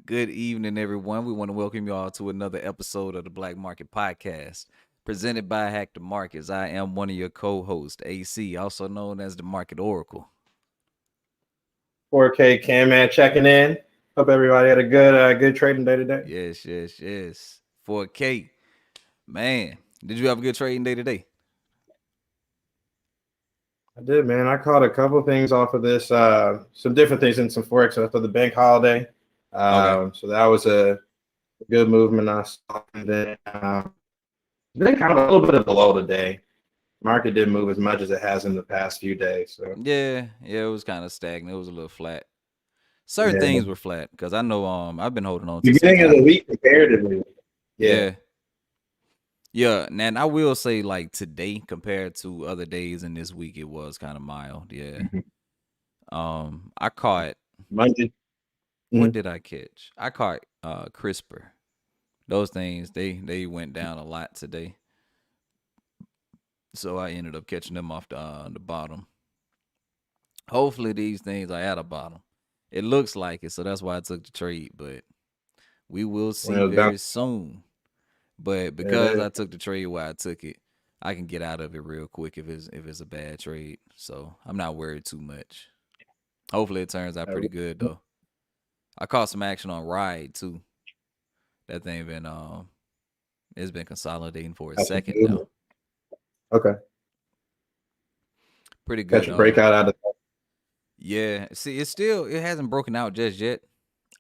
Good evening, everyone. We want to welcome you all to another episode of the Black Market Podcast, presented by Hack the Markets. I am one of your co-hosts, AC, also known as the Market Oracle. 4K Cam Man checking in. Hope everybody had a good trading day today. Yes. 4K. Man, did you have a good trading day today? I did, man. I caught a couple things off of this, some different things in some forex after the bank holiday. Okay. So that was a good movement I saw. And then kind of a little bit of a low today. Market didn't move as much as it has in the past few days. So Yeah, it was kind of stagnant. It was a little flat. Certain yeah, things were flat because I know I've been holding on to some beginning of the things. week comparatively, yeah, Yeah. Yeah, and I will say like today compared to other days in this week, it was kind of mild. Yeah. mhm. I caught Monday. what Mhm. did I catch? I caught CRISPR. Those things they went down a lot today, so I ended up catching them off the bottom. Hopefully these things are at a bottom. It looks like it, so that's why I took the trade. But we will When see it was down, very soon. But there it because is. I took the trade where I took it, I can get out of it real quick if it's a bad trade. So I'm not worried too much. Hopefully it turns out pretty good though. I caught some action on Ride too. That thing been it's been consolidating for a That's some second now. movement. Okay, Pretty catch good. a breakout out of. Yeah. See, it hasn't broken out just yet.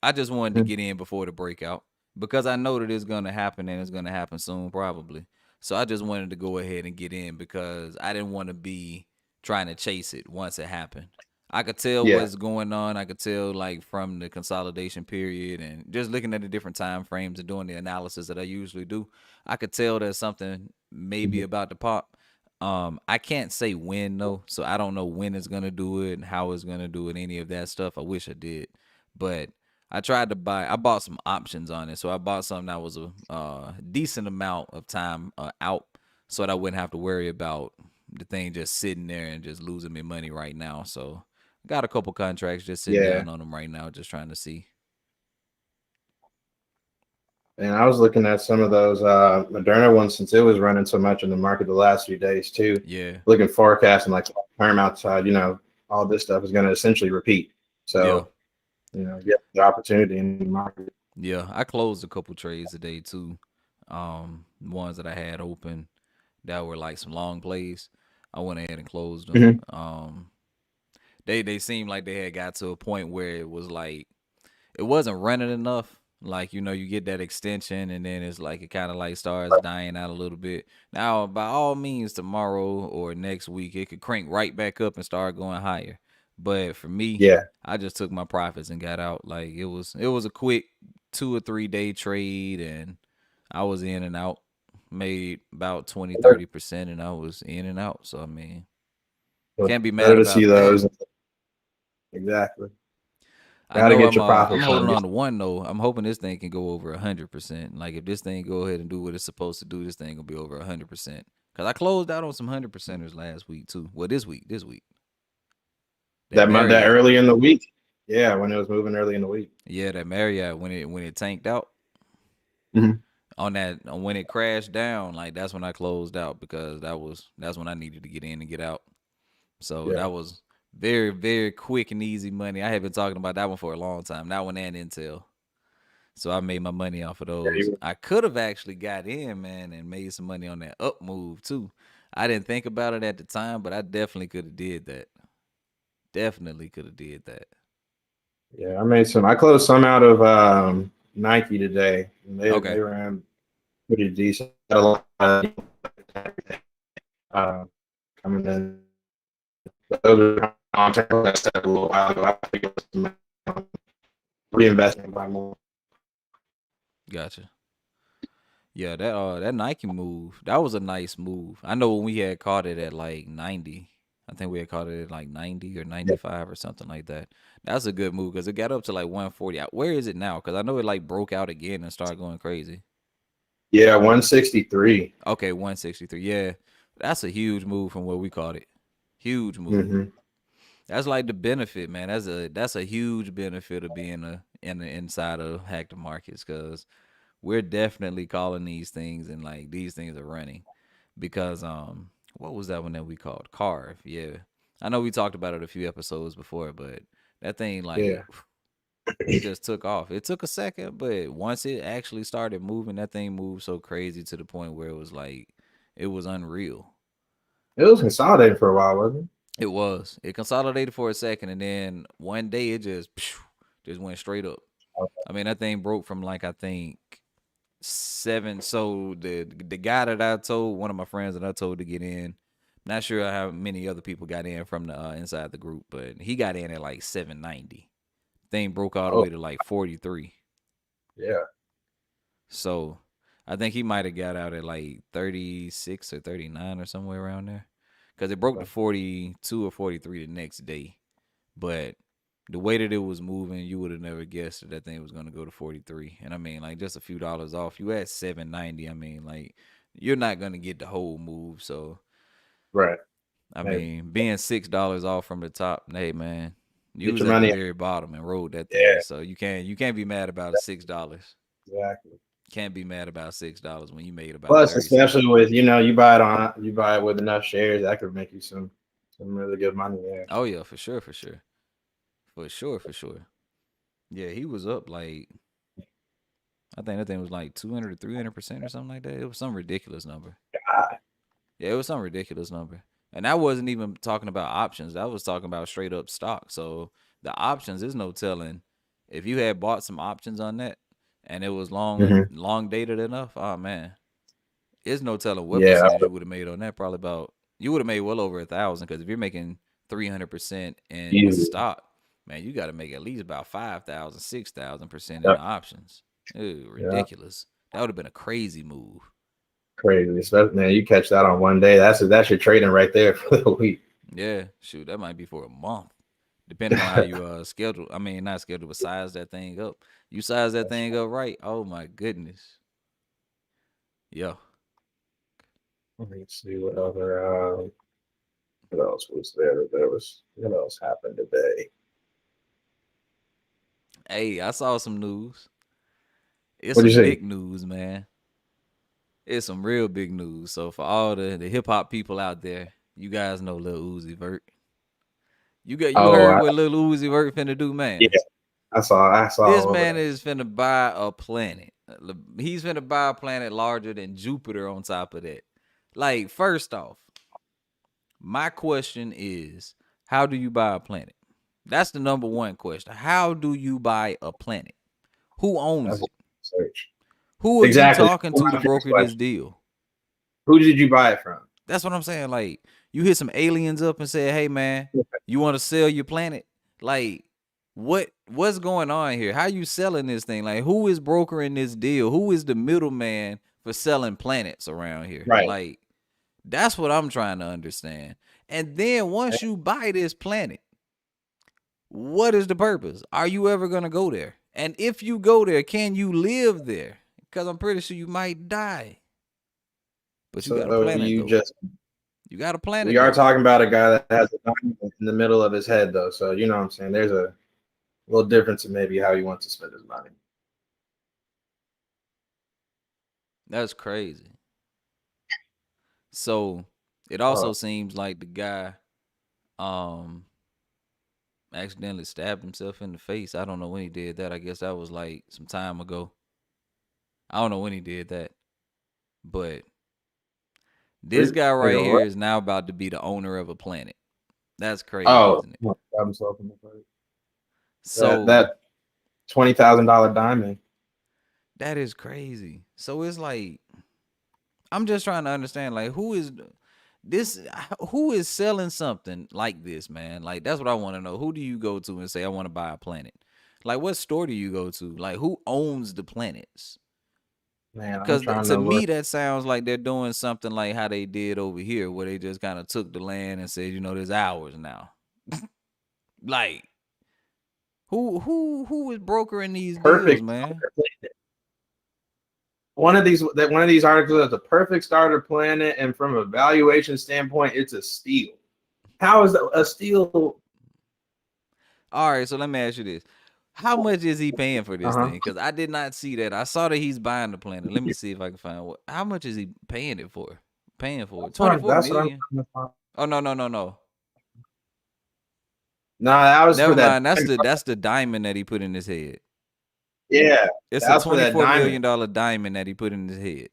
I just wanted to Mhm. get in before the breakout because I know that it's gonna happen and it's gonna happen soon probably. So I just wanted to go ahead and get in because I didn't want to be trying to chase it once it happened. I could tell Yeah. what's going on. I could tell like from the consolidation period and just looking at the different time frames and doing the analysis that I usually do. I could tell that something may be Mhm. about to pop. I can't say when though, so I don't know when it's gonna do it and how it's gonna do it, any of that stuff. I wish I did, but I bought some options on it. So I bought something that was a decent amount of time out so that I wouldn't have to worry about the thing just sitting there and just losing me money right now. So I got a couple contracts just sitting Yeah. down on them right now, just trying to see. And I was looking at some of those Moderna ones since it was running so much in the market the last few days too. Yeah. Looking forecasting like term outside, all this stuff is going to essentially repeat. Yeah. So, get the opportunity in the market. Yeah. I closed a couple trades today too. Ones that I had open that were like some long plays. I went ahead and closed them. Hmm. They seemed like they had got to a point where it was like it wasn't running enough. Like, you get that extension and then it's like it kind of like starts dying out a little bit. Now, by all means, tomorrow or next week, it could crank right back up and start going higher. But for me, Yeah. I just took my profits and got out. Like it was a quick 2 or 3 day trade and I was in and out. Made about 20-30% and I was in and out. So I mean, can't be mad Better to see about that. those. Exactly. I Got to know get I'm your uh I'm profits holding on. on to one though. I'm hoping this thing can go over 100%. Like if this thing go ahead and do what it's supposed to do, this thing will be over 100%. Cause I closed out on some 100%ers last week too. Well, this week, that That Marriott, early in the week. Yeah, when it was moving early in the week. yeah, that Marriott when it tanked out Hmm. on when it crashed down, like that's when I closed out because that's when I needed to get in and get out. So Yeah. that was very very quick and easy money. I have been talking about that one for a long time. That one and Intel. So I made my money off of Yeah, those. I could have actually got in, man, and made some money on that up move too. I didn't think about it at the time, but I definitely could have did that. Definitely could have did that. yeah, I made some. I closed some out of Nike today. And they Okay. ran pretty decent. Had a lot of, uh, coming in. Those are contracts that set a little while ago. I think it was reinvesting by more. Gotcha. Yeah, that Nike move, that was a nice move. I know when we had caught it at like 90. I think we had caught it at like 90 or Yeah, 95 or something like that. That's a good move because it got up to like 140. Where is it now? Because I know it like broke out again and started going crazy. yeah, 163. Okay, 163. Yeah. That's a huge move from where we caught it. Huge move. Mm-hmm. That's like the benefit, man. That's a huge benefit of being in the inside of Hack the Markets, because we're definitely calling these things, and like these things are running. Because what was that one that we called? Carve, yeah. I know we talked about it a few episodes before, but that thing, Yeah, like, it just took off. It took a second, but once it actually started moving, that thing moved so crazy to the point where it was like it was unreal. it was consolidating for a while, wasn't It was. It consolidated for a second, and then one day it just went straight up. it? I mean, that thing broke from, like, I think seven. So the guy that I told, one of my friends that I told to get in, not sure how many other people got in from the inside the group, but he got in at like 790. Thing broke all the Oh, way to like 43. yeah. So I think he might have got out at like 36 or 39 or somewhere around there, because it broke to 42 or 43 the next day. But the way that it was moving, you would have never guessed that that thing was going to go to 43. And I mean, like, just a few dollars off. You at 790. I mean, like, you're not going to get the whole move. So, Right. I Maybe. mean, being $6 off from the top, hey man, you Get was your at the money. very bottom and rode that thing. Yeah, So you can't be mad about $6. exactly. Can't be mad about $6 when you made about Plus, 36. especially with you buy it with enough shares, that could make you some really good money there. Oh yeah, for sure, for sure. For sure, for sure. Yeah, he was up like, I think that thing was like 200 or 300% or something like that. It was some ridiculous number. God, Yeah, it was some ridiculous number. And that wasn't even talking about options. That was talking about straight up stock. So the options is no telling if you had bought some options on that and it was hmm long dated enough. Oh man, it's no telling what yeah, percentage you would have made on that. Probably about, you would have made well over 1,000, because if you're making 300% in the easy. stock, man, you got to make at least about 5,000, 6,000% in the Yep, options. Ew, yeah, ridiculous. That would have been a crazy move. crazy. Especially, man, you catch that on one day. That's your trading right there for the week. Yeah, shoot, that might be for a month, depending on how you schedule. I mean, not schedule, but size that thing up. You size that thing up right. Oh my goodness. Yeah. Let me see what else was there. What else happened today? Hey, I saw some news. It's What do you some see? big news, man. It's some real big news. So for all the hip hop people out there, you guys know Lil Uzi Vert. You Oh, heard what Lil Uzi Vert finna do, yeah, man. I saw This all of man that. is finna buy a planet. He's finna buy a planet larger than Jupiter on top of that. Like, first off, my question is, how do you buy a planet? That's the number one question. How do you buy a planet? Who owns That's it? search. Who are you Exactly. talking That's to my first broker this question. deal? Who did you buy it from? That's what I'm saying. Like, you hit some aliens up and say, "Hey, man, you want to sell your planet?" Like, what's going on here? How you selling this thing? Like, who is brokering this deal? Who is the middleman for selling planets around here? Right. Like, that's what I'm trying to understand. And then once you buy this planet, what is the purpose? Are you ever gonna go there? And if you go there, can you live there? Because I'm pretty sure you might die. But you got a So planet you though. just You got a we planet are though. talking about a guy that has a diamond in the middle of his head, though. So you know what I'm saying. There's a little difference in maybe how he wants to spend his money. That's crazy. So it Oh, also seems like the guy um accidentally stabbed himself in the face. I don't know when he did that. I guess that was like some time ago. I don't know when he did that. But this wait, guy wait, right here what? is now about to be the owner of a planet. That's crazy, Oh, isn't it? stab himself in the face. That So that $20,000 diamond. that is crazy. So it's like, I'm just trying to understand, like, this who is selling something like this, man? Like, that's what I want to know. Who do you go to and say I want to buy a planet? Like, what store do you go to? Like, who owns the planets? Man, I'm Because trying to to me look. that sounds like they're doing something like how they did over here, where they just kind of took the land and said, there's ours now. Like, who is brokering these deals, Perfect. man? One of these articles is a perfect starter planet, and from a valuation standpoint, it's a steal. How is that a steal? All right, so let me ask you this: how much is he paying for this thing? Uh-huh. Because I did not see that. I saw that he's buying the planet. Let me see if I can find what. How much is he paying it for? Paying for it? 24 That's what I'm million. trying to find. Oh no no no no. No, that was for Never that. mind. That's the diamond that he put in his head. Yeah, It's a that was for that $24 diamond. million diamond that he put in his head.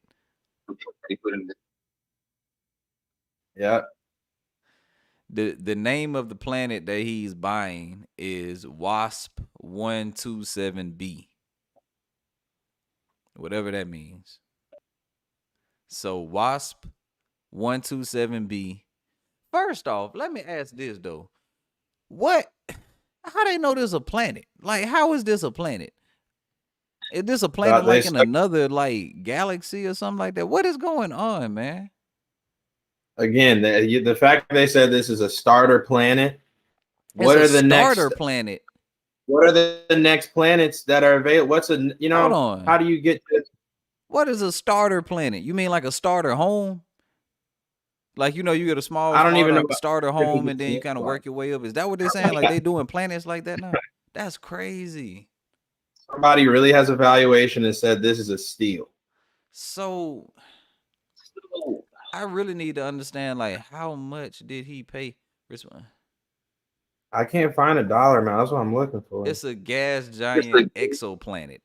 Yeah. The name of the planet that he's buying is Wasp 127b, whatever that means. So Wasp 127b. First off, let me ask this though. What? How they know this a planet? Like, how is this a planet? Is this a planet They like in another like galaxy or something like that? What is going on, man? again, the fact they said this is a starter planet. It's What a are the starter next? planet. What are the next planets that are available? What's a Hold on. How do you get to? What is a starter planet? You mean like a starter home? Like you get a small I don't even know what starter home and then you looks kind of like. work your way up. Is that what they're saying? Like they doing planets like that now? That's crazy. Somebody really has evaluation and said this is a steal. So I really need to understand like how much did he pay? I can't find a dollar amount. That's what I'm looking for. It's a gas giant exoplanet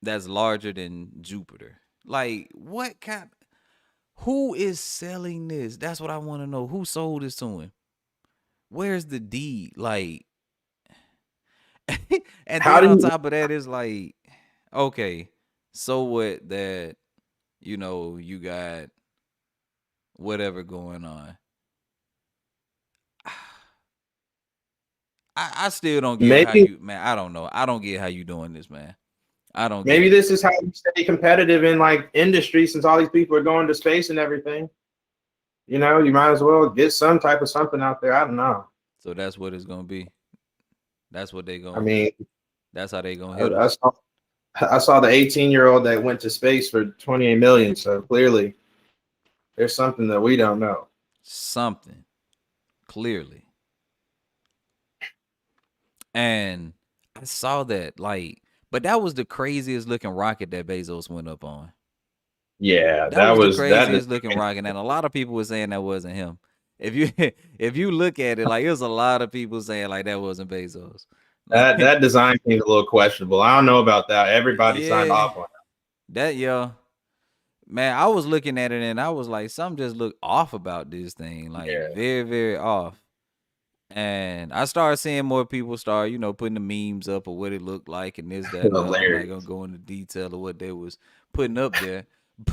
that's larger than Jupiter. Like what kind? Who is selling this? That's what I want to know. Who sold this to him? Where's the deed? Like, and How then do on you? top of that, it's like, okay, so what that, you got whatever going on. I still don't get how Maybe you, man. I don't know. I don't get how you doing this, man. I don't get maybe it. this is how you stay competitive in like industry since all these people are going to space and everything. You might as well get some type of something out there. I don't know. So that's what it's gonna be. That's what they I going. mean, That's how they gonna I, hit I us. saw I saw the 18-year-old that went to space for 28 million. So clearly, there's something that we don't know. Something clearly. And I saw that, like, but that was the craziest looking rocket that Bezos went up on. Yeah, That that was the was that. craziest looking rocket, and a lot of people were saying that wasn't him. If you if you look at it, like it was a lot of people saying like that wasn't Bezos. Like, That design seems a little questionable. I don't know about that. Everybody signed yeah, off on that man, I was looking at it and I was like, something just looked off about this thing, it. like Yeah, very very off. And I started seeing more people start, putting the memes up of what it looked like and this, that, and the other. I'm not gonna hilarious. go into detail of what they was putting up there,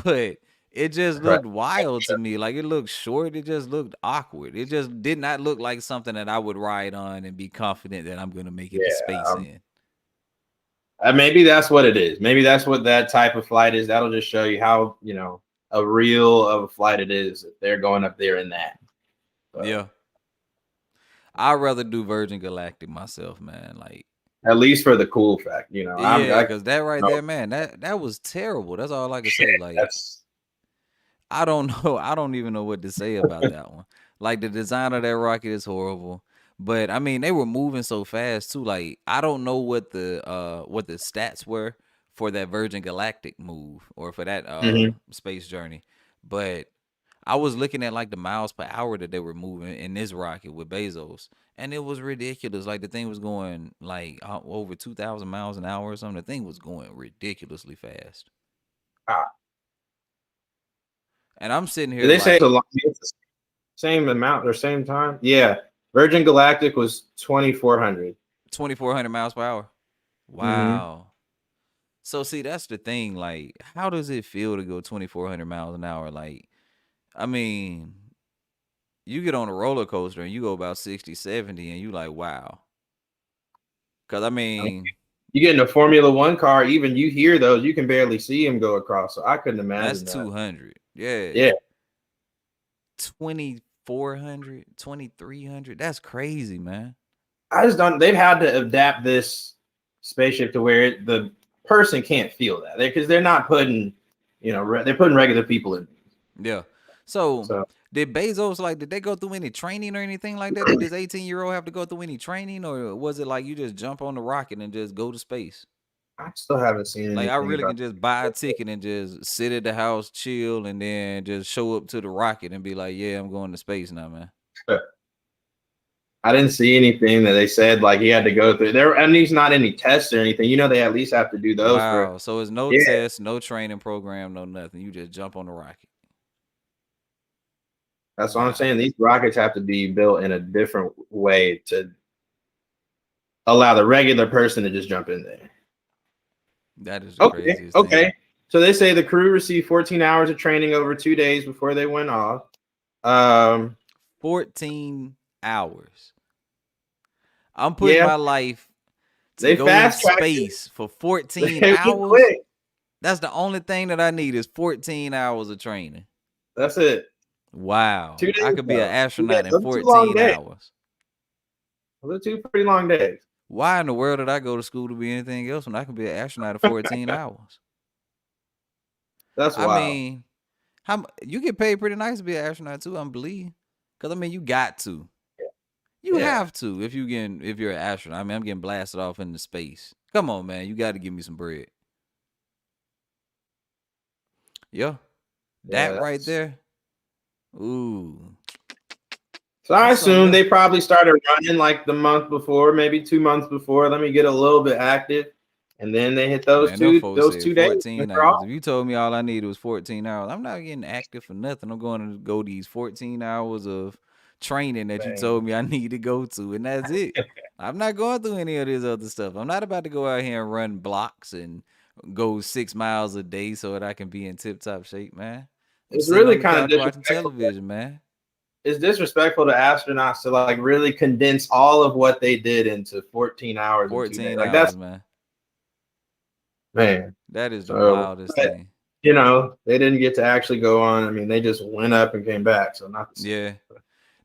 but it just Right. looked wild to me. Like it looked short. It just looked awkward. It just did not look like something that I would ride on and be confident that I'm gonna make it to Yeah. space in. Maybe that's what it is. Maybe that's what that type of flight is. That'll just show you how a real of a flight it is if they're going up there in that. But Yeah, I'd rather do Virgin Galactic myself, man. Like, at least for the cool fact, yeah, I because that right no, there, man, that was terrible. That's all I can say. Like, that's I don't know. I don't even know what to say about that one. Like the design of that rocket is horrible. But I mean, they were moving so fast too. Like I don't know what the stats were for that Virgin Galactic move or for that mhm. space journey. But I was looking at like the miles per hour that they were moving in this rocket with Bezos, and it was ridiculous. Like the thing was going like over 2,000 miles an hour or something. The thing was going ridiculously fast. Ah, And I'm sitting did here they say like it's the same amount or same time? Yeah, Virgin Galactic was 2,400. 2,400 miles per hour. Mm-hmm. Wow. So see, that's the thing. Like, how does it feel to go 2,400 miles an hour? Like, I mean, you get on a roller coaster and you go about 60, 70, and you like, wow. Cause I mean, You get in a Formula One car, even you hear those, you can barely see them go across. So I couldn't that's imagine that. 200. Yeah. Yeah, 2,400, 2,300. That's crazy, man. I just don't. They've had to adapt this spaceship to where the person can't feel that because they're not putting, they're putting regular people in. Yeah. So So did Bezos did they go through any training or anything like that? Did this 18-year-old have to go through any training, or was it like you just jump on the rocket and just go to space? I still haven't seen Like I anything really about can just buy a ticket and just sit at the house, chill, and then just show up to the rocket and be like, "Yeah, I'm going to space now, man." it. I didn't see anything that they said like he had to go through there, and he's not any tests or anything. They at least have to do those for. Wow. So it's no Yeah, test, no training program, no nothing. You just jump on the rocket. that's what I'm Wow. saying. These rockets have to be built in a different way to allow the regular person to just jump in there. That is the Okay, craziest thing. okay. So they say the crew received 14 hours of training over 2 days before they went off. Um, 14 hours. I'm putting yeah, my life to they go in fast tracked it. space for 14 They went hours. quick. That's the only thing that I need is 14 hours of training. That's it. Wow. 2 days I could be an though. 2 days. astronaut in Those are 2 long 14 days. hours. Those are two pretty long days. Why in the world did I go to school to be anything else when I could be an astronaut in 14 hours? That's I wild. mean, you get paid pretty nice to be an astronaut too, I believe. Cause I mean, you got to. You Yeah, have to if you're an astronaut. I mean, I'm getting blasted off into space. Come on, man. You got to give me some bread. Yeah. yeah. That right there. Ooh. So I That's something assume else. they probably started running like the month before, maybe 2 months before. Let me get a little bit active, and then they hit those Man, them two folks those said 2 days. And 14 they're hours. off. If you told me all I needed was 14 hours, I'm not getting active for nothing. I'm going to go these 14 hours of training that you Man. told me I need to go to, and that's it. I'm not going through any of this other stuff. I'm not about to go out here and run blocks and go 6 miles a day so that I can be in tip top shape, man. I'm It's sitting really on the kind of couch watching disrespectful. television, man. It's disrespectful to astronauts to like really condense all of what they did into 14 hours and 2 days. 14 Like that's hours, man. man. That is the So, wildest but thing. they didn't get to actually go on. I mean, they just went up and came back. So not the same. Yeah.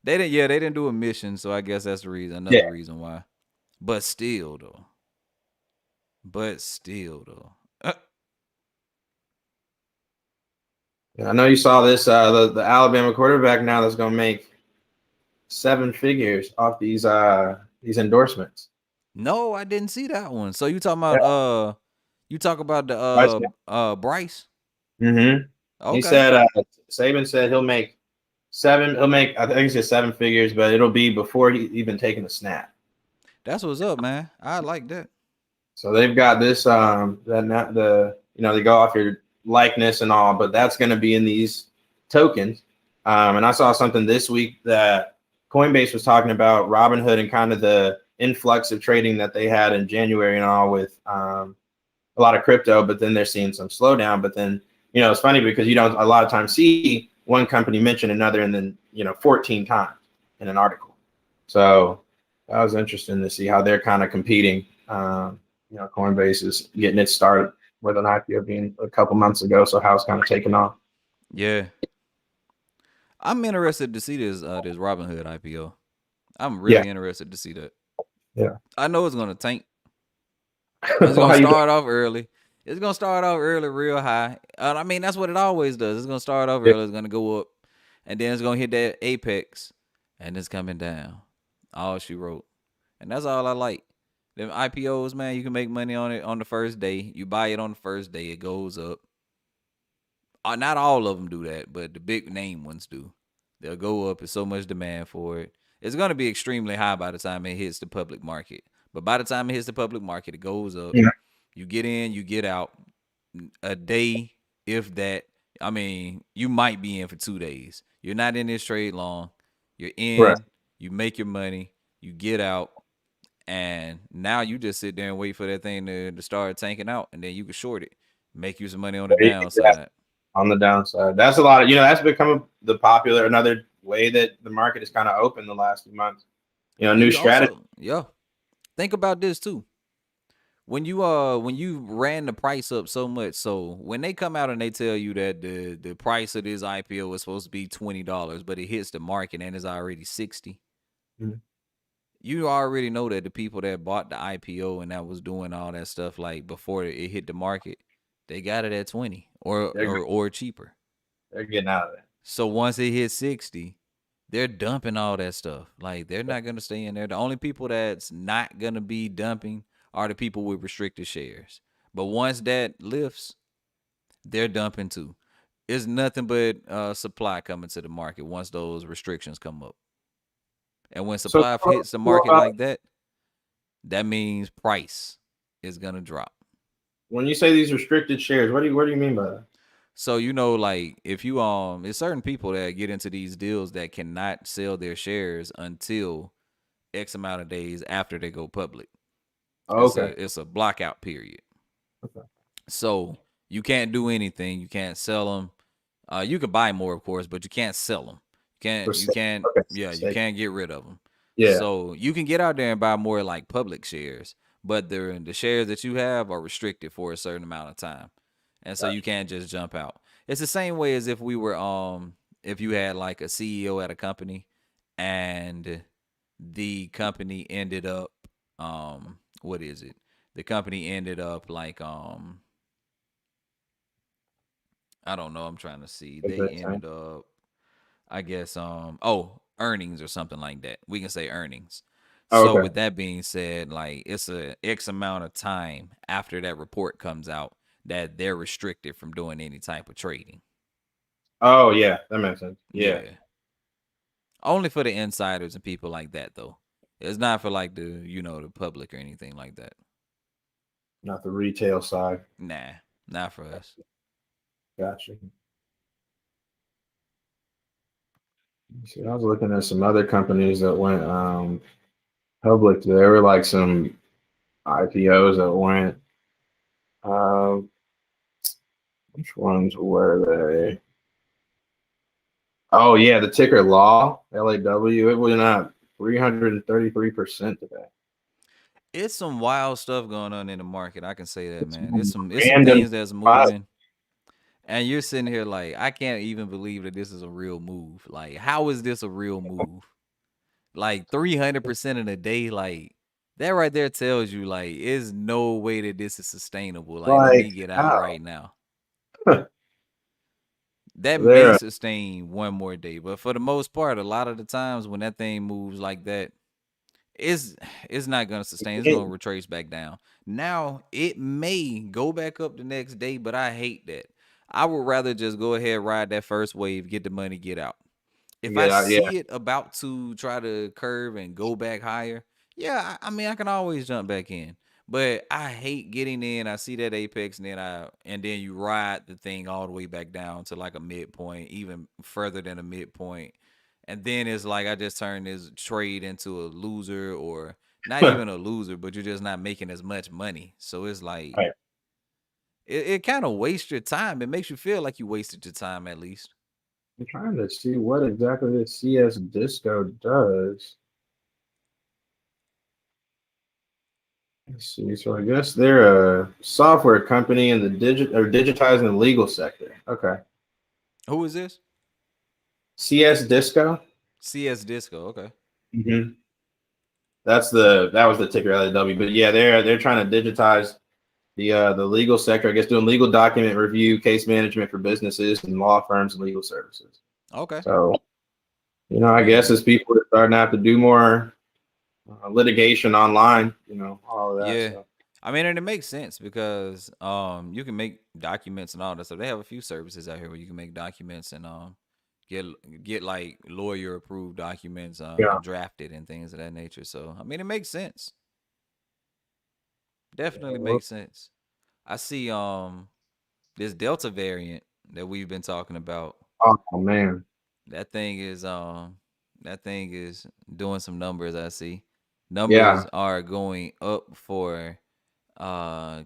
They didn't do a mission, so I guess that's the reason, Yeah. another reason why. But still though. But still though. Yeah, I know you saw this. The Alabama quarterback now that's going to make 7 figures off these endorsements. No, I didn't see that one. So you talking Yeah. about you talk about the Bryce. Bryce? Mm-hmm. He Okay. said Saban said he'll make seven. He'll make, I think he said 7 figures, but it'll be before he even taking a snap. That's what's up, man. I like that. So they've got this they go off your likeness and all, but that's going to be in these tokens. And I saw something this week that Coinbase was talking about Robinhood and kind of the influx of trading that they had in January and all with a lot of crypto, but then they're seeing some slowdown. But then, it's funny because you don't a lot of times see one company mention another and then, 14 times in an article. So that was interesting to see how they're kind of competing. Coinbase is getting it started with an IPO being a couple months ago. So how it's kind of taken off. Yeah. I'm interested to see this Robinhood IPO. I'm Yeah. really interested to see that. Yeah. I know it's gonna tank. It's gonna How you doing? start off early. It's gonna start off early, real high. I mean, that's what it always does. It's gonna start off Yeah. early. It's gonna go up, and then it's gonna hit that apex, and it's coming down. All she wrote, and that's all I like. Them IPOs, man, you can make money on it on the first day. You buy it on the first day, it goes up. Not all of them do that, but the big name ones do. They'll go up. There's so much demand for it. It's going to be extremely high by the time it hits the public market. But by the time it hits the public market, it goes up. Yeah. You get in, you get out. A day, if that. I mean, you might be in for 2 days. You're not in this trade long. You're Right. in, you make your money, you get out, and now you just sit there and wait for that thing to start tanking out, and then you can short it, make you some money on the Exactly. downside. On the downside, that's a lot of that's become the popular another way that the market is kind of open the last few months. And New you strategy. also, yeah, think about this too. When you ran the price up so much, so when they come out and they tell you that the price of this IPO is supposed to be $20, but it hits the market and it's already 60, Mhm. you already know that the people that bought the IPO and that was doing all that stuff like before it hit the market, they got it at 20 or They're or cheaper. they're getting out of there. So once it hits 60, they're dumping all that stuff. Like they're not gonna stay in there. The only people that's not gonna be dumping are the people with restricted shares. But once that lifts, they're dumping too. It's nothing but supply coming to the market once those restrictions come up. And when So supply hits the market like that, that means price is gonna drop. when you say these restricted shares, what do you mean by that? So like if you there's certain people that get into these deals that cannot sell their shares until X amount of days after they go public. Oh, okay. It's a blockout period. Okay. So you can't do anything. You can't sell them. You can buy more, of course, but you can't sell them. For You stake. can't. Okay. Yeah, you Stake. can't get rid of them. Yeah. So you can get out there and buy more like public shares, but the shares that you have are restricted for a certain amount of time, and so you Gotcha. can't just jump out. It's the same way as if we were if you had like a CEO at a company, and the company ended up what is it? The company ended up like I don't know. I'm trying to see. Take They that time. ended up, I guess, earnings or something like that. We can say earnings. Oh, So okay. with that being said, like it's a X amount of time after that report comes out that they're restricted from doing any type of trading. Oh, yeah. That makes sense. Yeah. Yeah. Only for the insiders and people like that though. It's not for like the public or anything like that. Not the retail side. Nah, not for us. Gotcha. See, I was looking at some other companies that went public. There were like some IPOs that went. Um, which ones were they? Oh yeah, the ticker LAW. It went up 333% today. It's some wild stuff going on in the market. I can say that, It's man. It's some random things that's spot. moving. And you're sitting here like, I can't even believe that this is a real move. Like, how is this a real move? Like 300% in a day, like that right there tells you like is no way that this is sustainable. Like, let me Like get out how? right now. That may They're sustain one more day, but for the most part, a lot of the times when that thing moves like that, it's it's not gonna sustain. It's gonna retrace back down. Now it may go back up the next day, but I hate that. I would rather just go ahead, ride that first wave, get the money, get out. If I yeah, yeah, see it about to try to curve and go back higher, yeah, I mean I can always jump back in. But I hate getting in. I see that apex, and then you ride the thing all the way back down to like a midpoint, even further than a midpoint, and then it's like I just turn this trade into a loser, or not even a loser, but you're just not making as much money. So it's like right. it kind of wastes your time. It makes you feel like you wasted your time at least. I'm trying to see what exactly this CS Disco does. Let's see. So I guess they're a software company in the digitizing the legal sector. Okay. Who is this? CS Disco. CS Disco. Okay. Hmm. That was the ticker LAW. But yeah, they're trying to digitize the legal sector. I guess doing legal document review, case management for businesses and law firms and legal services. Okay. So I I guess mean, as people are starting to have to do more litigation online, all of that yeah. stuff. I mean, and it makes sense because you can make documents and all that stuff. They have a few services out here where you can make documents and get get like lawyer approved documents Yeah. drafted and things of that nature. So I mean, it makes sense. Yeah. Definitely Well, makes sense. I see this Delta variant that we've been talking about. oh man. That thing is doing some numbers. I see Yeah. numbers are going up for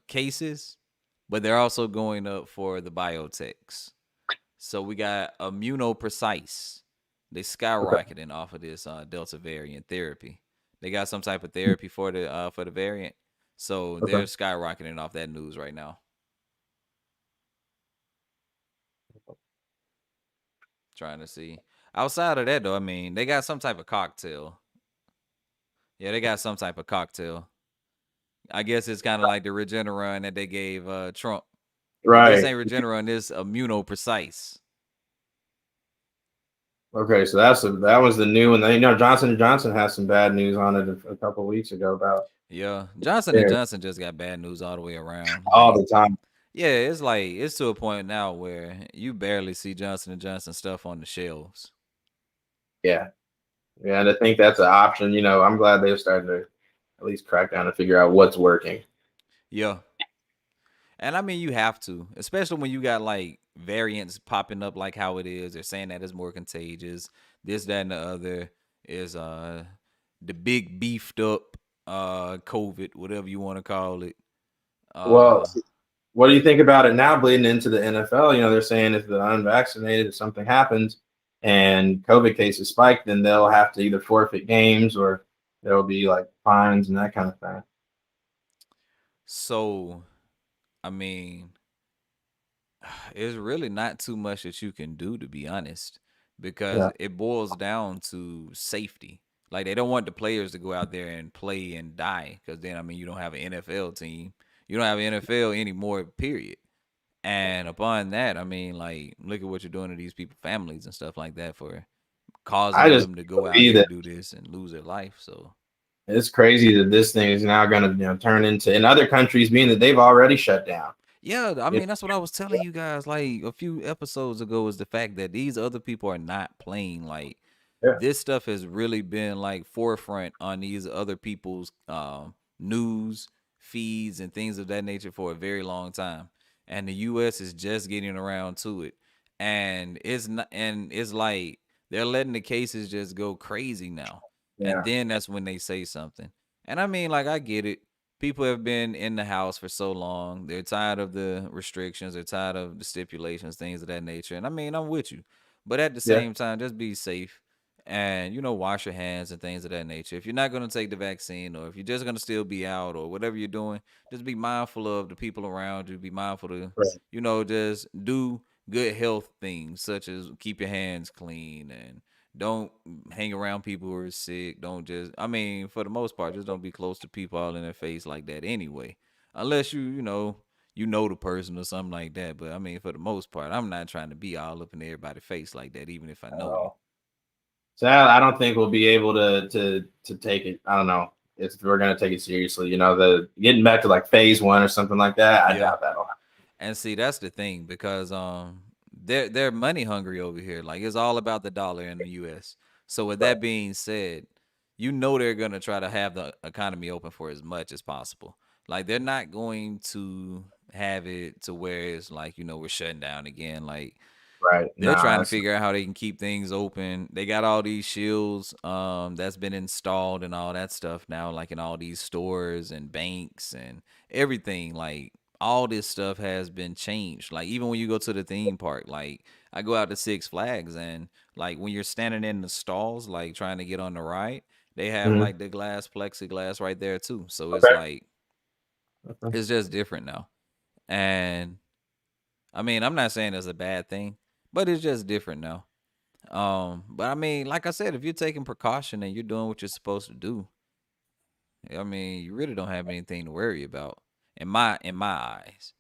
cases, but they're also going up for the biotechs. So we got immunoprecise. They Okay. skyrocketing off of this Delta variant therapy. They got some type of therapy for the variant. So they're Okay. skyrocketing off that news right now. Trying to see. Outside of that though, I mean, they got some type of cocktail. Yeah, they got some type of cocktail. I guess it's kind of like the Regeneron that they gave Trump. But this Right. ain't Regeneron, this immunoprecise. Okay, so that was the new one. You know, Johnson and Johnson has some bad news on it a couple weeks ago about Yeah, Johnson and their Johnson just got bad news all the way around. all Like, the time. yeah, it's to a point now where you barely see Johnson and Johnson stuff on the shelves. Yeah, yeah. And I think that's an option. You know, I'm glad they've started to at least crack down and figure out what's working. Yeah, and I mean you have to, especially when you got like variants popping up like how it is. They're saying that it's more contagious. This, that, and the other is the big beefed up COVID, whatever you want to call it. Well, Uh, what do you think about it now bleeding into the NFL? You know, they're saying if the unvaccinated, if something happens and COVID cases spike, then they'll have to either forfeit games or there'll be like fines and that kind of thing. so I mean, it's really not too much that you can do, to be honest, because Yeah, it boils down to safety. Like they don't want the players to go out there and play and die, because then I mean you don't have an NFL team, you don't have an NFL anymore. Period. And upon that, I mean, like, look at what you're doing to these people, families and stuff like that, for I causing just them to go out believe here that and do this and lose their life. So it's crazy that this thing is now going to turn into in other countries, being that they've already shut down. yeah, I You mean that's what I was telling you guys like a few episodes ago, is the fact that these other people are not playing. Like yeah, this stuff has really been like forefront on these other people's news feeds and things of that nature for a very long time, and the U.S. is just getting around to it, and it's not, and it's like they're letting the cases just go crazy now, and yeah, then that's when they say something. And I mean, like, I get it. People have been in the house for so long. They're tired of the restrictions. They're tired of the stipulations, things of that nature. And I mean, I'm with you. But at the yeah, same time, just be safe and, wash your hands and things of that nature. If you're not going to take the vaccine, or if you're just going to still be out or whatever you're doing, just be mindful of the people around you. Be mindful to, right, just do good health things, such as keep your hands clean and don't hang around people who are sick. Don't just, I mean, for the most part, just don't be close to people all in their face like that anyway. Unless you know the person or something like that. But I mean, for the most part, I'm not trying to be all up in everybody's face like that, even if I know you. oh. So I don't think we'll be able to take it. I don't know if we're going to take it seriously. You know, the getting back to like phase one or something like that. I Yeah. doubt that'll happen. And see, that's the thing, because they're money hungry over here. Like it's all about the dollar in the US. So with Right, that being said, they're gonna try to have the economy open for as much as possible. Like they're not going to have it to where it's like, we're shutting down again. Like right. they're Nah, trying to that's figure out how they can keep things open. They got all these shields that's been installed and all that stuff now, like in all these stores and banks and everything. Like all this stuff has been changed. Like even when you go to the theme park, like I go out to Six Flags, and like when you're standing in the stalls, like trying to get on the ride, they have mhm. like the glass plexiglass right there too. So it's Okay. like Okay. it's just different now. And I mean, I'm not saying it's a bad thing, but it's just different now. But I mean, like I said, if you're taking precaution and you're doing what you're supposed to do, I mean, you really don't have anything to worry about in my eyes.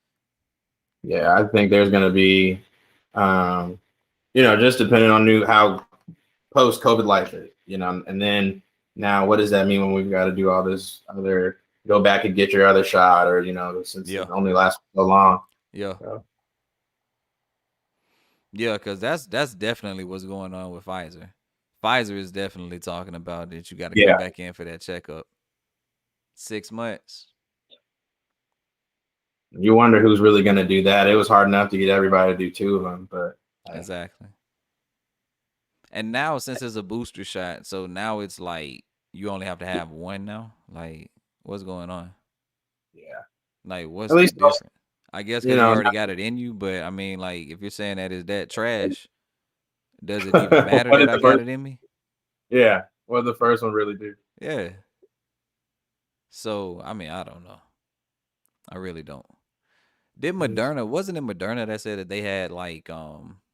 Yeah, I think there's going to be, um, just depending on new how post COVID life is, and then now what does that mean when we've got to do all this other go back and get your other shot, or since it Yeah, only lasts so long. yeah, So, yeah. Because that's definitely what's going on with Pfizer. Pfizer is definitely talking about that you got to come yeah, back in for that checkup. 6 months. you wonder who's really going to do that. It was hard enough to get everybody to do two of them, but Exactly. And now since it's a booster shot, so now it's like you only have to have one now. Like, what's going on? yeah, Like, at what's the least difference? I guess you because you know, already got it in you, but I mean, like, if you're saying that is that trash, does it even matter what that did I the got first? it in me? Yeah, what did the first one really do? Yeah. So, I mean, I don't know. I really don't. Did Moderna, wasn't it Moderna that said that they had like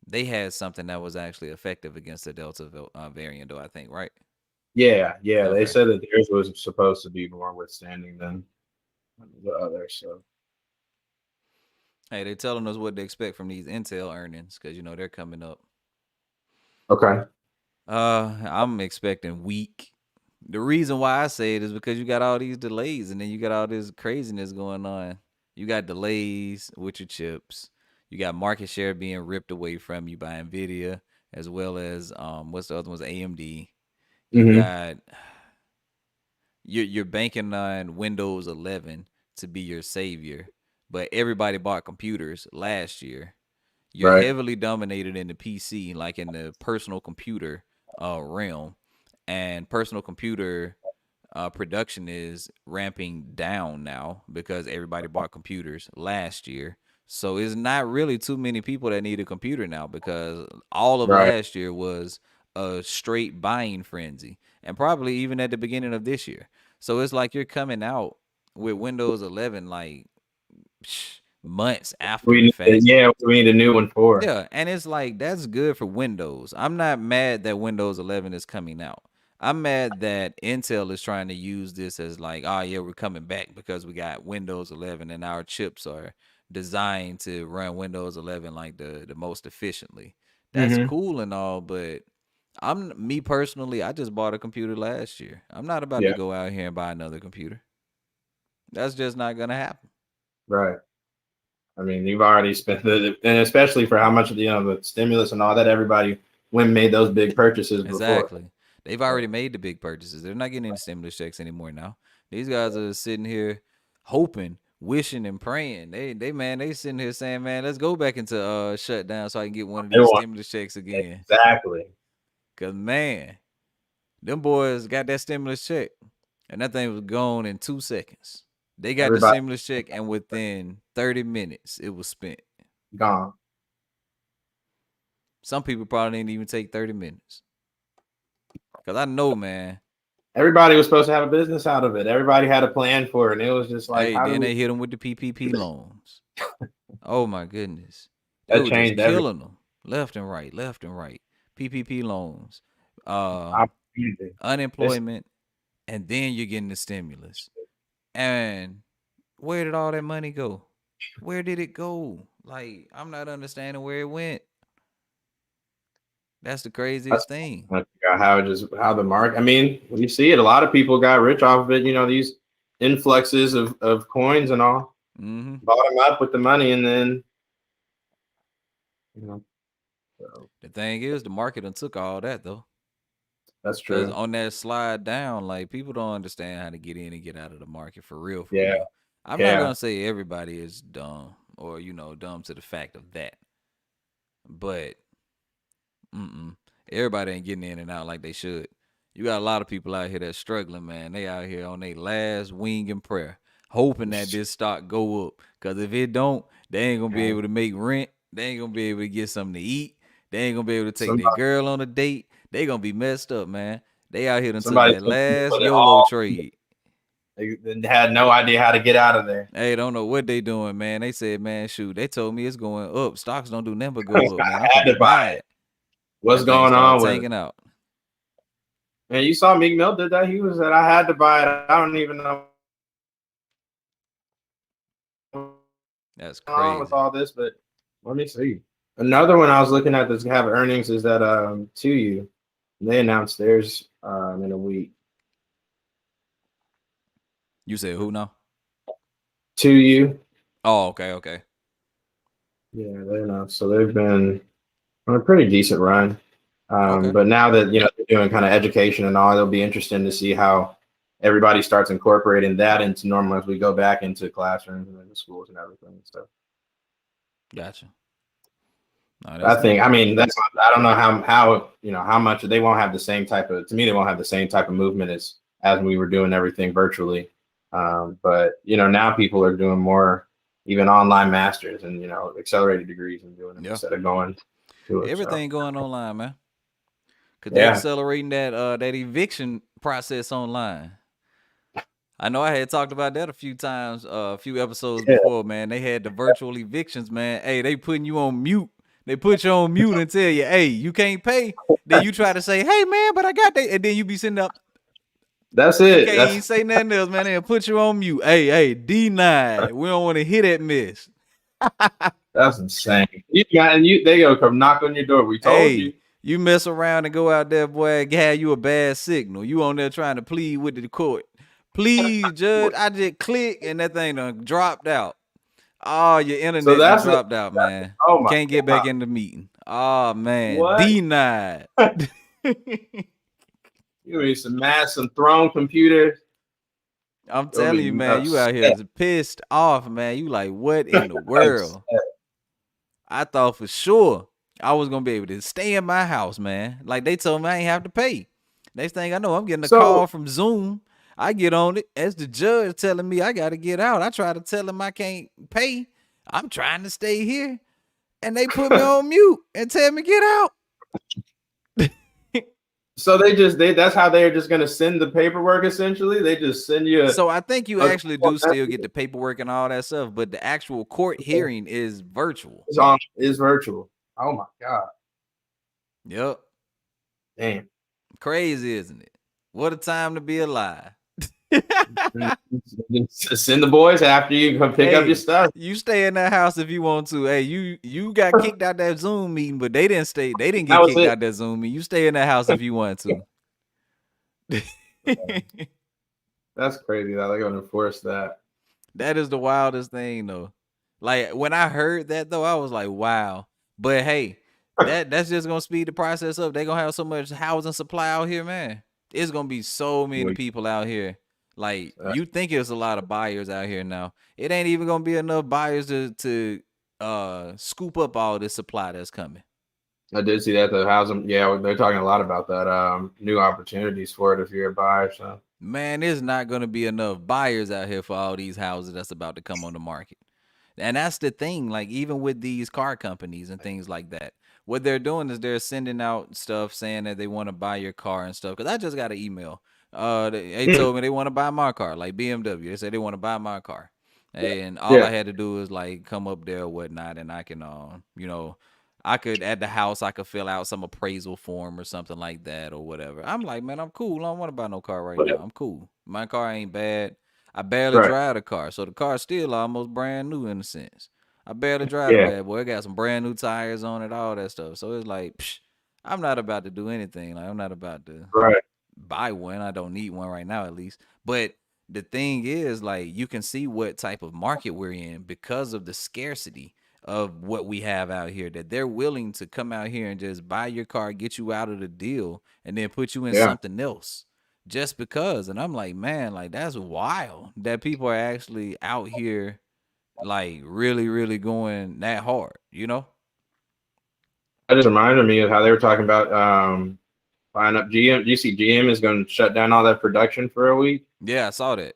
they had something that was actually effective against the variant, though, I think, right? Yeah, yeah, they Okay. said that theirs was supposed to be more withstanding than the others. So Hey, they're telling us what to expect from these Intel earnings, because they're coming up. okay, I'm expecting weak. The reason why I say it is because you got all these delays and then you got all this craziness going on. You got delays with your chips. You got market share being ripped away from you by Nvidia, as well as what's the other one's AMD. You Mm-hmm. got you're banking on Windows 11 to be your savior, but everybody bought computers last year. You're Right. heavily dominated in the PC, like in the personal computer realm, and personal computer production is ramping down now because everybody bought computers last year. So it's not really too many people that need a computer now because all of Right. last year was a straight buying frenzy, and probably even at the beginning of this year. So it's like you're coming out with Windows 11 like months after the fact. We need a new one for. Yeah, and it's like that's good for Windows. I'm not mad that Windows 11 is coming out. I'm mad that Intel is trying to use this as like, oh yeah, we're coming back because we got Windows 11 and our chips are designed to run Windows 11 like the most efficiently. That's Mm-hmm. cool and all, but I'm me personally, I just bought a computer last year. I'm not about to Yeah. go out here and buy another computer. That's just not gonna happen. Right. I mean, you've already spent and especially for how much of the stimulus and all that, everybody went and made those big purchases before. Exactly. They've So, already made the big purchases. They're not getting any stimulus checks anymore now. These guys are sitting here hoping, wishing, and praying. They sitting here saying, man, let's go back into shutdown so I can get one of they these want stimulus checks again. exactly Cause man, them boys got that stimulus check. And that thing was gone in 2 seconds. They got the everybody stimulus check and within 30 minutes it was spent. gone. Some people probably didn't even take 30 minutes. Cause I know, man. Everybody was supposed to have a business out of it. Everybody had a plan for it, and it was just like, Hey, how do then we? they hit them with the PPP loans. Oh my goodness. They That were just changed every killing them left and right, left and right. PPP loans, opportunity. It's unemployment, and then you're getting the stimulus. And where did all that money go? Where did it go? Like, I'm not understanding where it went. That's the that's craziest thing. how it just how the market. I mean, you see it. A lot of people got rich off of it. These influxes of coins and all Hmm. bought them up with the money, and then you know, so The thing is, the market done took all that though. that's Cause true. on that slide down, like people don't understand how to get in and get out of the market for real, for Yeah, real. I'm not yeah. gonna say everybody is dumb or dumb to the fact of that, but everybody ain't getting in and out like they should. You got a lot of people out here that's struggling, man. They out here on their last wing and prayer, hoping that this stock go up. Cause if it don't, they ain't gonna be able to make rent. They ain't gonna be able to get something to eat. They ain't gonna be able to take their Somebody, girl on a date. They gonna be messed up, man. They out here and took somebody that took and last put it YOLO all. trade. They had no idea how to get out of there. Hey, don't know what they doing, man. They said, man, shoot, they told me it's going up. Stocks don't do nothing but I go up, man. I'm had finna to buy buy it. it. What's That thing going started on with it? tanking out. And you saw Meek Mill did that. He was that I had to buy it. I don't even know That's on with crazy. all this, but let me see. Another one I was looking at that's have earnings is that to you. They announced theirs in a week. You said who now? To you. Oh, okay, okay, Yeah, they announced. So they've been on a pretty decent run. okay. But now that they're doing kind of education and all, it'll be interesting to see how everybody starts incorporating that into normal as we go back into classrooms and into schools and everything. So Gotcha. No, I that's think, dope. I mean, I don't know how how much they won't have the same type of, to me, they won't have the same type of movement as we were doing everything virtually. But now people are doing more, even online masters and accelerated degrees and doing them Yeah. instead of going to it. So Everything going online, man. Cause they yeah, accelerating that eviction process online. I know I had talked about that a few times, a few episodes yeah, before, man. They had the virtual evictions, man. Hey, they putting you on mute. They put you on mute and tell you, hey, you can't pay. Then you try to say, hey man, but I got that. And then you be sitting up, that's you it. can't even say nothing else, man. They'll put you on mute. Hey, denied. We don't want to hear that mess. That's insane. You got and they go come knock on your door. We told Hey, you. You mess around and go out there, boy, and have you a bad signal. You on there trying to plead with the court. Please, judge, I just click and that thing done dropped out. Oh, your So internet done that's dropped out, man. oh my Can't get god, back in the meeting. Oh man, what? denied. You need some mass, some throne computers. I'm You'll telling you, be man, you out here upset. is pissed off, man. You like, what in the world? Upset. I thought for sure I was gonna be able to stay in my house, man. Like they told me I ain't have to pay. Next thing I know, I'm getting a So call from Zoom. I get on it as the judge telling me I gotta get out. I try to tell him I can't pay. I'm trying to stay here. And they put me on mute and tell me get out. so they that's how they're just gonna send the paperwork essentially. They just send you So I think you a actually do still get the paperwork and all that stuff, but the actual court hearing is virtual. is virtual. Oh my god. Yep. Damn. Crazy, isn't it? What a time to be alive. Send the boys after you come pick up your Hey, stuff. you stay in that house if you want to. Hey, you got kicked out that Zoom meeting, but they didn't stay. They didn't That get was kicked it. out that Zoom meeting. You stay in that house if you want to. That's crazy that they're gonna enforce that. That is the wildest thing, though. Like when I heard that, though, I was like, "Wow!" But hey, that's just gonna speed the process up. They gonna have so much housing supply out here, man. It's gonna be so many people out here. Like you think it's a lot of buyers out here now. It ain't even gonna be enough buyers to scoop up all this supply that's coming. I did see that the housing. Yeah, they're talking a lot about that. New opportunities for it if you're a buyer. So Man, there's not gonna be enough buyers out here for all these houses that's about to come on the market. And that's the thing, like even with these car companies and things like that, what they're doing is they're sending out stuff saying that they want to buy your car and stuff. Cause I just got an email. They told me they want to buy my car, like BMW. They said they want to buy my car, and all I yeah, had to do is like come up there or whatnot, and I can, I could at the house I could fill out some appraisal form or something like that or whatever. I'm like, man, I'm cool. I don't want to buy no car right now. I'm cool. My car ain't bad. I barely right. drive the car, so the car's still almost brand new in a sense. I barely drive the Yeah, bad boy. It got some brand new tires on it, all that stuff. So it's like, I'm not about to do anything. Like I'm not about to right. buy one. I don't need one right now, at least. But the thing is, like, you can see what type of market we're in because of the scarcity of what we have out here. That they're willing to come out here and just buy your car, get you out of the deal, and then put you in Yeah, something else just because. And I'm like, man, like that's wild that people are actually out here, like really, really going that hard, you know? that just reminded me of how they were talking about buying up GM. Do you see GM is going to shut down all that production for a week? Yeah, I saw that.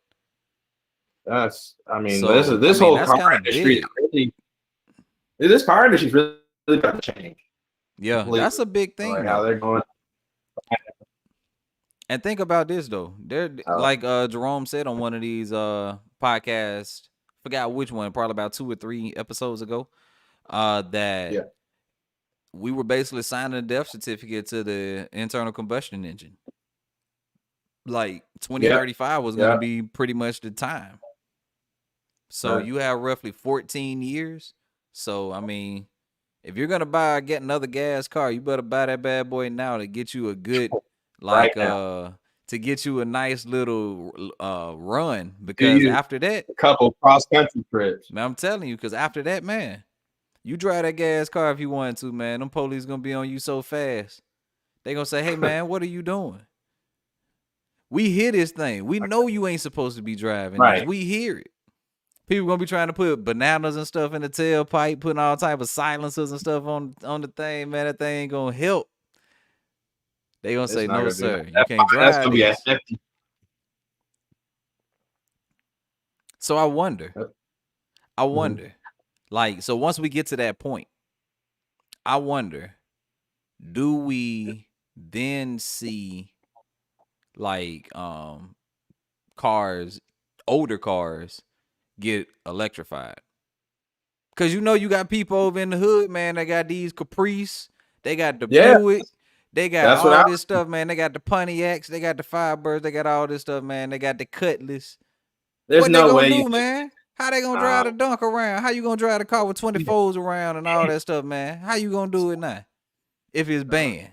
That's, I mean, So, I this mean, whole that's car kind of industry is big. really, this car industry is really about to change Yeah, that's completely. a big Like thing how though. they're going. And think about this though. They're Uh, like Jerome said on one of these podcasts, forgot which one, probably about 2 or 3 episodes ago, that yeah, we were basically signing a death certificate to the internal combustion engine. Like yeah, 2035 was gonna yeah. be pretty much the time. So Right. you have roughly 14 years. So I mean, if you're gonna get another gas car, you better buy that bad boy now to get you a good, Right like now, to get you a nice little run. do Because you after that, a couple cross country trips? man, I'm telling you, because after that, man, you drive that gas car if you want to, man. Them police gonna be on you so fast. They gonna say, hey man, what are you doing? We hear this thing. We know you ain't supposed to be driving this. Right. We hear it. People gonna be trying to put bananas and stuff in the tailpipe, putting all type of silencers and stuff on the thing, man. That thing ain't gonna help. They gonna It's say, not no, gonna do sir, that. you can't That's drive gonna be a this. hefty. So I Mhm. wonder, like, so once we get to that point, I wonder, do we then see like cars, older cars get electrified? Cause you got people over in the hood, man. They got these Caprice, they got the Yeah, Buick, they got that's what all I. this stuff, man. They got the Pontiacs, they got the Firebirds, they got all this stuff, man. They got the Cutlass. There's What they no gonna way you do, man? How they gonna can. drive the dunk around? How you gonna drive the car with 24s around and all that stuff, man? How you gonna do it now if it's Uh, banned?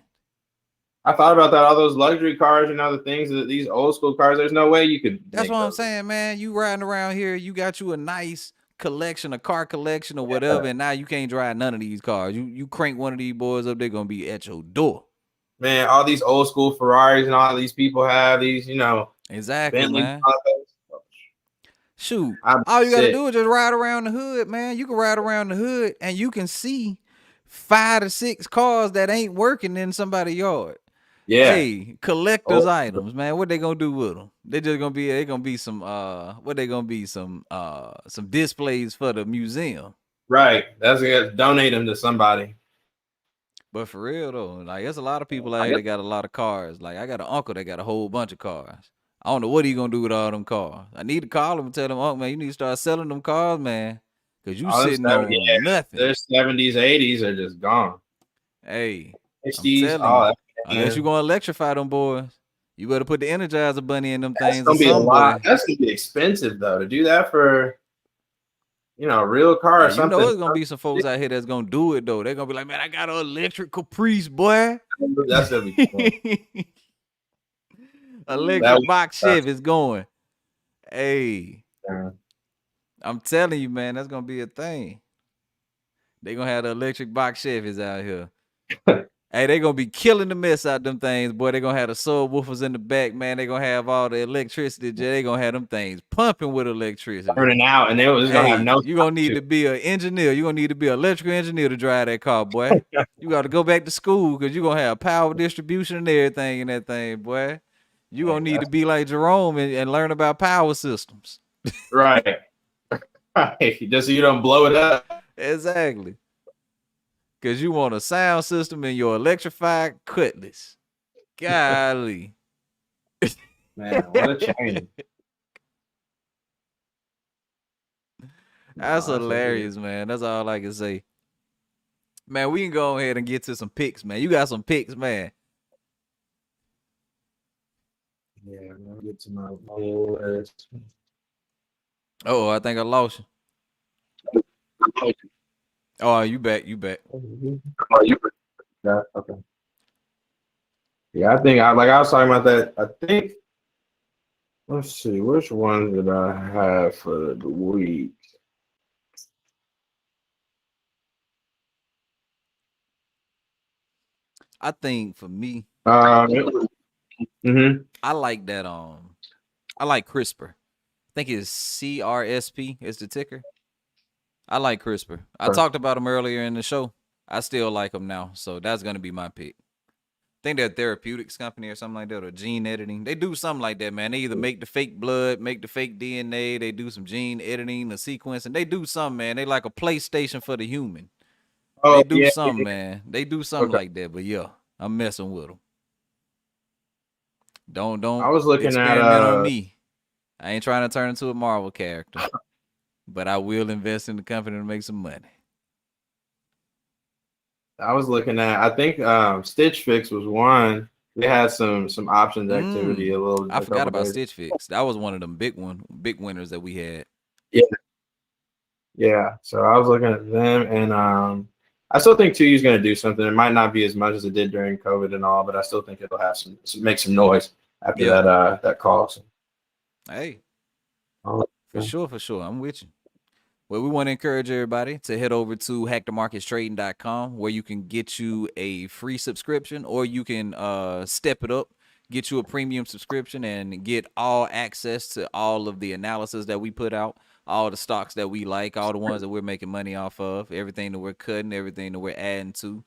I thought about that. All those luxury cars, the things that these old school cars. There's no way you could That's what make I'm those. saying, man. You riding around here, you got you a nice collection, a car collection or whatever, and now you can't drive none of these cars. You crank one of these boys up, they're gonna be at your door. Man, all these old school Ferraris and all these people have these, Exactly, Bentleys. man. Shoot, I'm all you got to sick. do is just ride around the hood, man. You can ride around the hood and you can see 5 to 6 cars that ain't working in somebody's yard. Yeah. Hey, collectors items, man. What they gonna do with them? They gonna be some what they gonna be some displays for the museum. Right. That's gonna donate them to somebody. But for real though, like there's a lot of people I out here guess that got a lot of cars. Like I got an uncle that got a whole bunch of cars. I don't know what he gonna do with all them cars. I need to call him and tell him, Uncle, man, you need to start selling them cars, man. Cause you all them sitting 70, on nothing. their 70s, 80s are just gone. Hey, I'm 60s, telling you. all that. Unless you gonna electrify them boys, you better put the Energizer bunny in them That's things or gonna be a something, lot. boy. That's gonna be expensive though to do that for a real car or Hey, you know something. there's gonna be some folks out here that's gonna do it though. They're gonna be like, man, I got an electric Caprice, boy. That's gonna be cool. That Electric box Chevy is going. Hey, I'm telling you, man, that's gonna be a thing. They gonna have the electric box Chevys out here. Hey, they gonna be killing the mess out them things, boy. They gonna have the subwoofers in the back, man. They gonna have all the electricity. They gonna have them things pumping with electricity. burning out, and they was gonna have Hey, no. you gonna need to be an engineer. You gonna need to be an electrical engineer to drive that car, boy. You got to go back to school because you gonna have power distribution and everything in that thing, boy. You gonna need to be like Jerome and learn about power systems. Right. Right. Just so you don't blow it up. Exactly. Cause you want a sound system in your electrified Cutlass. Golly. Man, what a change. That's No, hilarious, man. That's all I can say. Man, we can go ahead and get to some picks, man. You got some picks, man. Yeah, I'll get to my list. Oh, I think I lost you. Oh, you back. You back. Oh, you yeah, okay. Yeah, I think I was talking about that. I think let's see, which ones did I have for the week? I think for me, Mm-hmm. I like that. I like CRISPR. I think it's CRSP is the ticker. I like CRISPR. I talked about them earlier in the show. I still like them now, so that's gonna be my pick. I think they're a therapeutics company or something like that, or gene editing. They do something like that, man. They either make the fake blood, make the fake DNA. They do some gene editing, the sequencing. They do something, man. They like a PlayStation for the human. Oh They do yeah, something, man. They do something like that. But yeah, I'm messing with them. Don't I was looking at experiment on me. I ain't trying to turn into a Marvel character, but I will invest in the company to make some money. I think Stitch Fix was one. They had some options activity a little. I forgot about days. Stitch Fix. That was one of them big winners that we had. Yeah, yeah. So I was looking at them, and I still think 2U is going to do something. It might not be as much as it did during COVID and all, but I still think it'll have make some noise after that call. So. Hey, for sure. I'm with you. Well, we want to encourage everybody to head over to hackthemarketstrading.com where you can get you a free subscription, or you can step it up, get you a premium subscription, and get all access to all of the analysis that we put out, all the stocks that we like, all the ones that we're making money off of, everything that we're cutting, everything that we're adding to.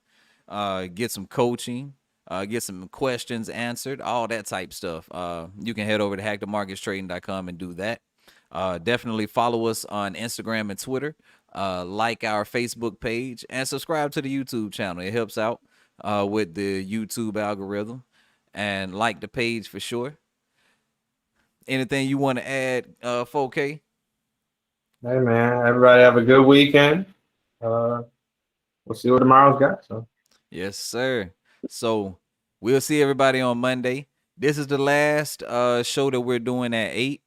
Get some coaching, get some questions answered, all that type stuff. You can head over to hackthemarketstrading.com and do that. Definitely follow us on Instagram and Twitter. Like our Facebook page and subscribe to the YouTube channel. It helps out with the YouTube algorithm. And like the page for sure. Anything you want to add, 4K? Hey man, everybody have a good weekend. We'll see what tomorrow's got. So. Yes, sir. So we'll see everybody on Monday. This is the last show that we're doing at 8.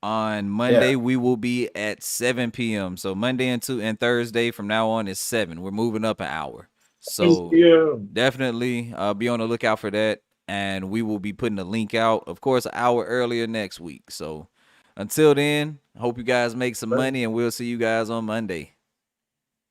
On Monday, we will be at 7 p.m. So Monday and Thursday from now on is 7. We're moving up an hour. So definitely be on the lookout for that. and we will be putting the link out, of course, an hour earlier next week. So until then, hope you guys make some money, and we'll see you guys on Monday.